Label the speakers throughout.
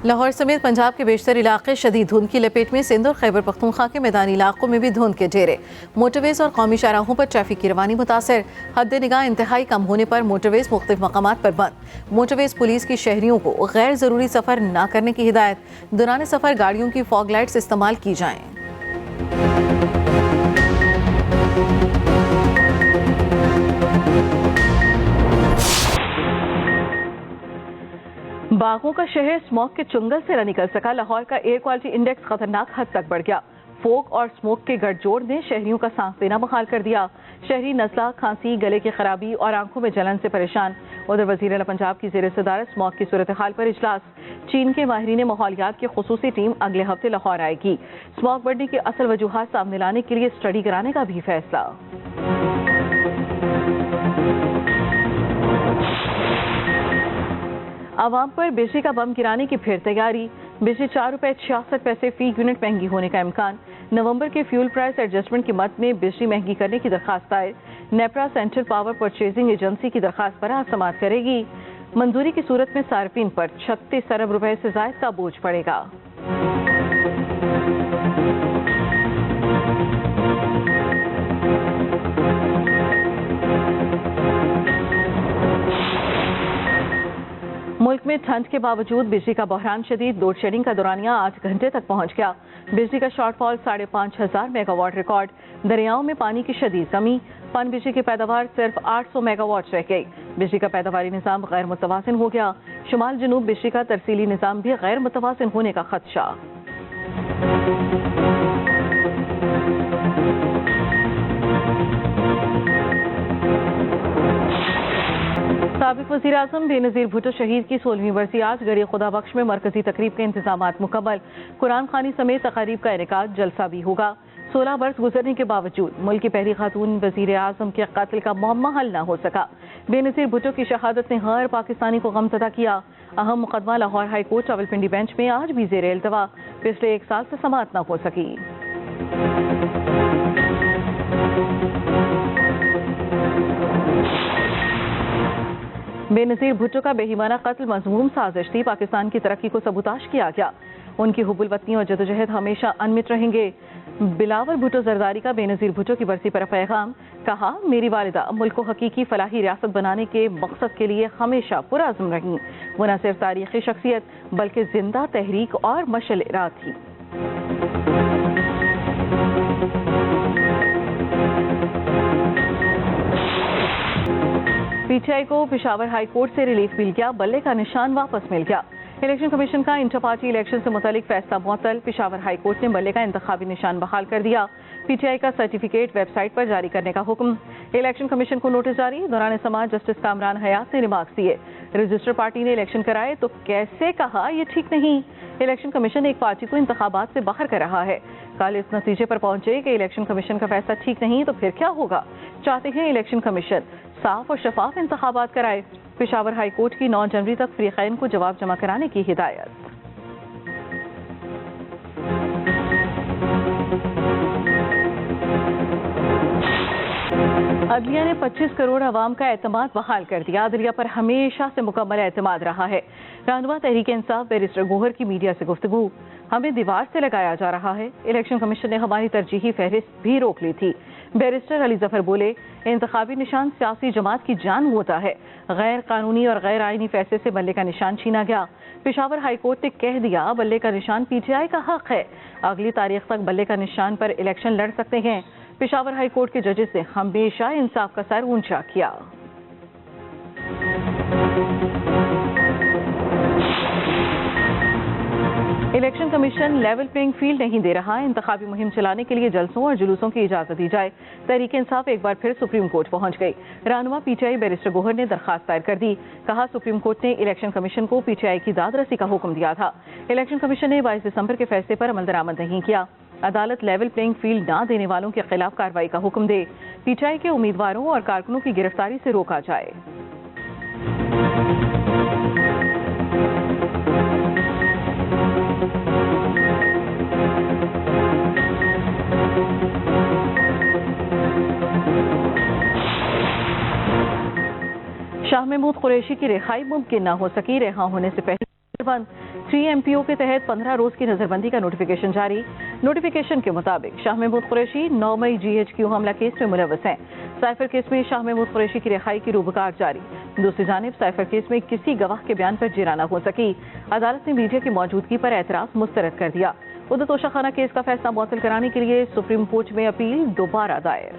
Speaker 1: लाहौर समेत पंजाब के बेशतर इलाके शदीद धुंध की लपेट में। सिंध और खैबर पख्तूनख्वा के मैदानी इलाकों में भी धुंध के ढेरे। मोटरवेज और कौमी शाहराहों पर ट्रैफिक की रवानी मुतासर। हद निगाह इंतहाई कम होने पर मोटरवेज मुख्तलिफ मकामात पर बंद। मोटरवेज पुलिस की शहरियों को गैर ज़रूरी सफ़र न करने की हिदायत। दौरान सफ़र गाड़ियों की फॉग लाइट्स इस्तेमाल की जाएँ। बागों का शहर स्मॉग के चुंगल से न निकल सका। लाहौर का एयर क्वालिटी इंडेक्स खतरनाक हद तक बढ़ गया। फोग और स्मोक के गठजोड़ ने शहरियों का सांस लेना मुहाल कर दिया। शहरी नज़ला, खांसी, गले की खराबी और आंखों में जलन से परेशान। उधर वज़ीर आला पंजाब की ज़ेर सदारत स्मॉग की सूरत हाल पर इजलास। चीन के माहिरीन माहौलियात की खुसूसी टीम अगले हफ्ते लाहौर आएगी। स्मॉग बढ़ने की असल वजूहात सामने लाने के लिए स्टडी कराने का भी फैसला। आवाम पर बिजली का बम गिराने की फिर तैयारी। बिजली 4 रुपए 66 पैसे फी यूनिट महंगी होने का इम्कान। नवंबर के फ्यूल प्राइस एडजस्टमेंट की मद में बिजली महंगी करने की दरखास्त दायर। NEPRA central power purchasing agency की दरखास्त पर आज समाअत करेगी। मंजूरी की सूरत में सार्फिन पर 36 अरब रुपए से जायद का बोझ पड़ेगा। मुल्क में ठंड के बावजूद बिजली का बहरान शदीद। लोड शेडिंग का दौरानिया 8 घंटे तक पहुंच गया। बिजली का शॉर्टफॉल 5,500 मेगावाट रिकॉर्ड। दरियाओं में पानी की शदीद कमी। पन बिजली की पैदावार सिर्फ 800 मेगावाट रह गई। बिजली का पैदावारी निज़ाम गैर मुतवाज़िन हो गया। शुमाल जनूब बिजली का तरसीली निज़ाम भी गैर मुतवाज़िन होने का खदशा। साबिक वज़ीर आज़म बेनज़ीर भुट्टो शहीद की 16वीं बरसी आज गड़ी खुदा बख्श में मरकजी तकरीब के इंतजामात मुकम्मल। कुरान खानी समेत तकारीब का इनेकाद, जलसा भी होगा। 16 बरस गुजरने के बावजूद मुल्क की पहली खातून वज़ीर आज़म के कत्ल का मुअम्मा हल न हो सका। बेनज़ीर भुट्टो की शहादत ने हर पाकिस्तानी को गमज़दा किया। अहम मुकदमा Lahore high court Rawalpindi bench में आज भी ज़ेर इल्तवा। पिछले 1 साल से समाअत न हो सकी। बेनज़ीर भुट्टो का बेईमाना कत्ल मज़मूम साजिश थी। पाकिस्तान की तरक्की को सबूताश किया गया। उनकी हुब्बुल वतनी और जदोजहद हमेशा अनमिट रहेंगे। बिलावल भुट्टो जरदारी का बेनज़ीर भुट्टो की बरसी पर पैगाम। कहा, मेरी वालिदा मुल्क को हकीकी फलाही रियासत बनाने के मकसद के लिए हमेशा पुरअज़्म रहीं। वो न सिर्फ तारीख़ी शख्सियत बल्कि जिंदा तहरीक और मशअल राह थी। पीटीआई को पेशावर हाई कोर्ट से रिलीफ मिल गया। बल्ले का निशान वापस मिल गया। इलेक्शन कमीशन का इंटर पार्टी इलेक्शन से मुतालिक फैसला मुअत्तल। पेशावर हाई कोर्ट ने बल्ले का इंतखाबी निशान बहाल कर दिया। पीटीआई का सर्टिफिकेट वेबसाइट पर जारी करने का हुक्म। इलेक्शन कमीशन को नोटिस जारी। दौरान समाज जस्टिस कामरान हयात ने रिमार्क्स दिए। रजिस्टर पार्टी ने इलेक्शन कराए तो कैसे कहा यह ठीक नहीं। इलेक्शन कमीशन एक पार्टी को इंतखाबात से बाहर कर रहा है। कल इस नतीजे पर पहुंचे कि इलेक्शन कमीशन का फैसला ठीक नहीं तो फिर क्या होगा। चाहते हैं इलेक्शन कमीशन साफ और शफाफ इंतखाबात कराए। पेशावर हाई कोर्ट की 9 जनवरी तक फरीकैन को जवाब जमा कराने की हिदायत। अदलिया ने 25 करोड़ अवाम का एतमाद बहाल कर दिया। अदलिया पर हमेशा से मुकम्मल एतमाद रहा है। रहनुमा तहरीक इंसाफ बैरिस्टर गोहर की मीडिया से गुफ्तगू। हमें दीवार से लगाया जा रहा है। इलेक्शन कमीशन ने हमारी तरजीही फहरिस्त भी रोक ली थी। बैरिस्टर अली जफर बोले, इंतखाबी निशान सियासी जमात की जान होता है। गैर कानूनी और गैर आईनी फैसले से बल्ले का निशान छीना गया। पेशावर हाई कोर्ट ने कह दिया बल्ले का निशान पीटीआई का हक है। अगली तारीख तक बल्ले का निशान पर इलेक्शन लड़ सकते हैं। पेशावर हाई कोर्ट के जजेस ने हमेशा इंसाफ का सर ऊंचा किया। Election commission level playing field नहीं दे रहा। इंतखाबी मुहिम चलाने के लिए जलसों और जुलूसों की इजाजत दी जाए। तहरीक इंसाफ एक बार फिर सुप्रीम कोर्ट पहुंच गई। रहनुमा पीटीआई बैरिस्टर गोहर ने दरखास्त दायर कर दी। कहा, सुप्रीम कोर्ट ने इलेक्शन कमीशन को पीटीआई की दादरसी का हुक्म दिया था। इलेक्शन कमीशन ने 22 दिसंबर के फैसले पर अमल दरामद नहीं किया। अदालत लेवल प्लेइंग फील्ड ना देने वालों के खिलाफ कार्रवाई का हुक्म दे। पीटीआई के उम्मीदवारों और कारकुनों की गिरफ्तारी से रोका जाए। शाह महमूद कुरैशी की रिहाई मुमकिन न हो सकी। रिहा होने से पहले बंद। 3 MPO के तहत 15 रोज की नजरबंदी का नोटिफिकेशन जारी। नोटिफिकेशन के मुताबिक शाह महमूद कुरैशी 9 मई GHQ हमला केस में मुलव्वस हैं। साइफर केस में शाह महमूद कुरैशी की रिहाई की रूबकार जारी। दूसरी जानिब साइफर केस में किसी गवाह के बयान पर जिरा न हो सकी। अदालत ने मीडिया की मौजूदगी पर एतराज मुस्तरद कर दिया। उधर तोशाखाना केस का फैसला मुअत्तल कराने के लिए सुप्रीम कोर्ट में अपील दोबारा दायर।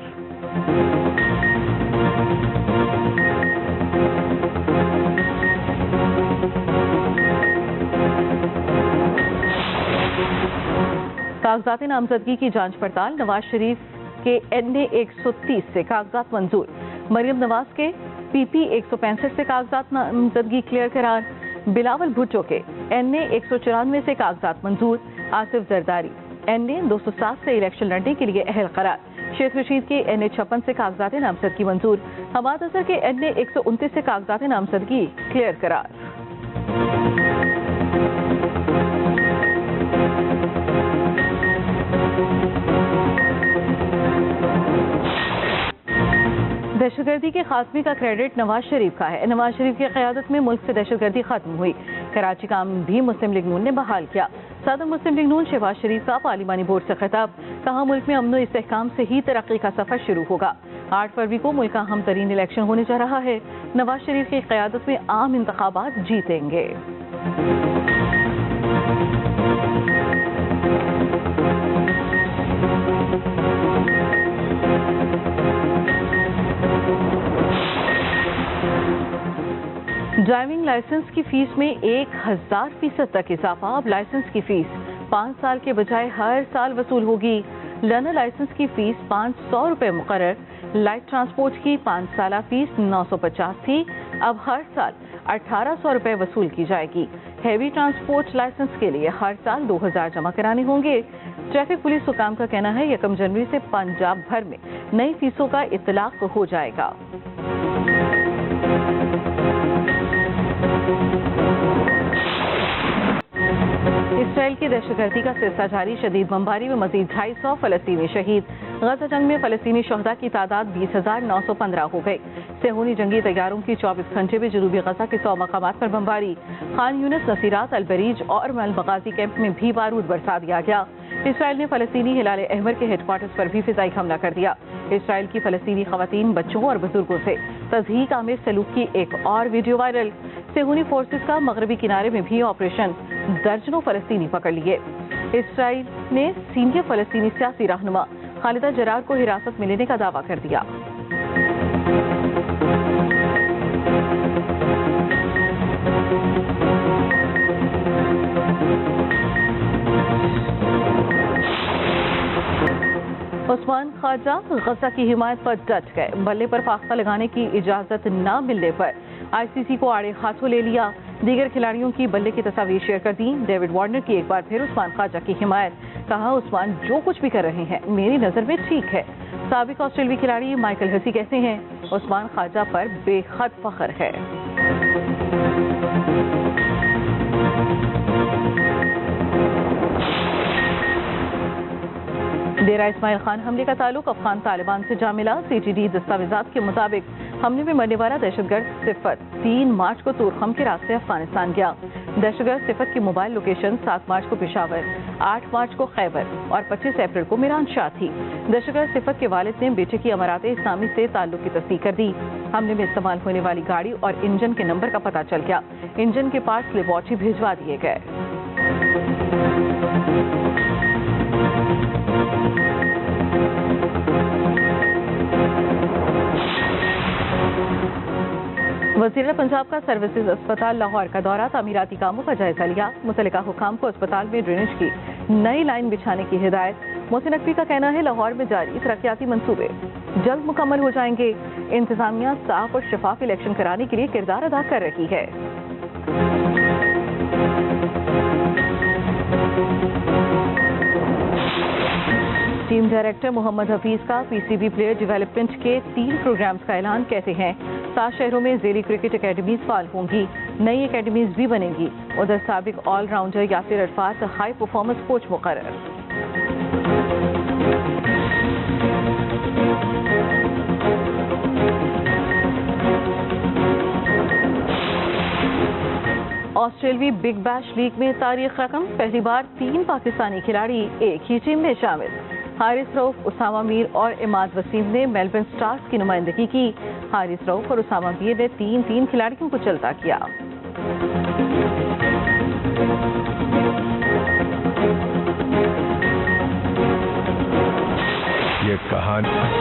Speaker 1: कागजात नामजदगी की जांच पड़ताल। नवाज शरीफ के NA 130 से कागजात मंजूर। मरियम नवाज के PP 165 से कागजात नामजदगी क्लियर करार। बिलावल भुट्टो के NA 194 से कागजात मंजूर। आसिफ जरदारी NA 207 से इलेक्शन लड़ने के लिए अहल करार। शेख रशीद के NA 56 से कागजात नामजदगी मंजूर। हमाद अजहर के NA 129 से कागजात नामजदगी क्लियर करार। दहशतगर्दी के खात्मे का क्रेडिट नवाज शरीफ का है। नवाज शरीफ की क़यादत में मुल्क से दहशतगर्दी खत्म हुई। कराची का भी मुस्लिम लीग नून ने बहाल किया। सदर मुस्लिम लीग नून शहबाज शरीफ का पार्लिमानी बोर्ड से खिताब। कहा मुल्क में अमन व इस्तेहकाम से ही तरक्की का सफर शुरू होगा। 8 फरवरी को मुल्क का अहम तरीन इलेक्शन होने जा रहा है। नवाज शरीफ की क़यादत में आम इंतखाबात जीतेंगे। ड्राइविंग लाइसेंस की फीस में 1000% तक इजाफा। अब लाइसेंस की फीस 5 साल के बजाय हर साल वसूल होगी। लर्नर लाइसेंस की फीस 500 रुपये मुकर्रर। लाइट ट्रांसपोर्ट की 5 साल फीस 950 थी, अब हर साल 1800 रुपये वसूल की जाएगी। हैवी ट्रांसपोर्ट लाइसेंस के लिए हर साल 2000 जमा कराने होंगे। ट्रैफिक पुलिस हुकाम का कहना है 1 जनवरी से पंजाब भर में नई फीसों का इतलाक हो जाएगा। इसराइल की दहशतगर्दी का सिलसिला जारी। शदीद बमबारी में मजीद 250 फलस्तीनी शहीद। गजा जंग में फलस्तीनी शहदा की तादाद 20,915 हो गई। सेहूनी जंगी तैयारों की 24 घंटे में जनूबी गजा के 100 मकामात पर बमबारी। खान यूनिस, नसीरात, अलबरीज और मलबगाजी कैंप में भी बारूद बरसा दिया गया। इसराइल ने फलस्तीनी हिलाल अहमर के हेडक्वार्टर्स पर भी फिजाई हमला कर दिया। इसराइल की फलस्तीनी खवातीन, बच्चों और बुजुर्गों से तज़हीक आमिर सलूक की एक और वीडियो वायरल। सेहूनी फोर्सेस का मगरबी किनारे में भी ऑपरेशन, दर्जनों फलस्तीनी पकड़ लिए। इसराइल ने सीनियर फलस्तीनी सियासी रहनुमा खालिदा जरार को हिरासत में लेने का दावा कर दिया। उस्मान ख्वाजा गजा की हिमायत पर डट गए। बल्ले पर फाख्ता लगाने की इजाजत न मिलने पर ICC को आड़े हाथों ले लिया। दीगर खिलाड़ियों की बल्ले की तस्वीर शेयर कर दी। डेविड वार्नर की एक बार फिर उस्मान ख्वाजा की हिमायत। कहा उस्मान जो कुछ भी कर रहे हैं मेरी नजर में ठीक है। साबिक ऑस्ट्रेलियाई खिलाड़ी माइकल हसी कहते हैं उस्मान ख्वाजा पर बेहद फख्र है। डेरा इस्माइल खान हमले का ताल्लुक अफगान तालिबान से जा मिला। CTD दस्तावेजात के मुताबिक हमले में मरने वाला दहशतगर्द सिफत 3 मार्च को तोरखम के रास्ते अफगानिस्तान गया। दहशतगर्द सिफत की मोबाइल लोकेशन 7 मार्च को पेशावर, 8 मार्च को खैबर और 25 अप्रैल को मीरान शाह थी। दहशतगर्द सिफत के वालिद ने बेटे की अमारात इस्लामी से ताल्लुक की तस्दीक कर दी। हमले में इस्तेमाल होने वाली गाड़ी और इंजन के नंबर का पता चल गया। इंजन के पार्ट्स लेबोरेटरी भिजवा दिए गए। वज़ीर पंजाब का सर्विसेज अस्पताल लाहौर का दौरा, तामीराती कामों का जायजा लिया। मुतल्लिका हुकाम को अस्पताल में ड्रेनेज की नई लाइन बिछाने की हिदायत। मोहसिन नकवी का कहना है लाहौर में जारी तरक्याती मंसूबे जल्द मुकम्मल हो जाएंगे। इंतजामिया साफ और शफाफ इलेक्शन कराने के लिए किरदार अदा कर रही है। टीम डायरेक्टर मोहम्मद हफीज का PCB प्लेयर डेवलपमेंट के 3 प्रोग्राम्स का ऐलान। कहते हैं 7 शहरों में ज़ेली क्रिकेट एकेडमीज फाल होंगी, नई एकेडमीज भी बनेंगी। उधर साबिक allrounder Yasir Arafat high performance coach मुकर्रर। آسٹریلوی بگ بیش لیگ میں تاریخ رقم، پہلی بار 3 پاکستانی کھلاڑی ایک ہی ٹیم میں شامل۔ حارث رؤف، اسامہ میر اور عماد وسیم نے میلبرن سٹارز کی نمائندگی کی۔ حارث رؤف اور اسامہ میر نے 3 کھلاڑیوں کو چلتا کیا۔
Speaker 2: یہ کہانی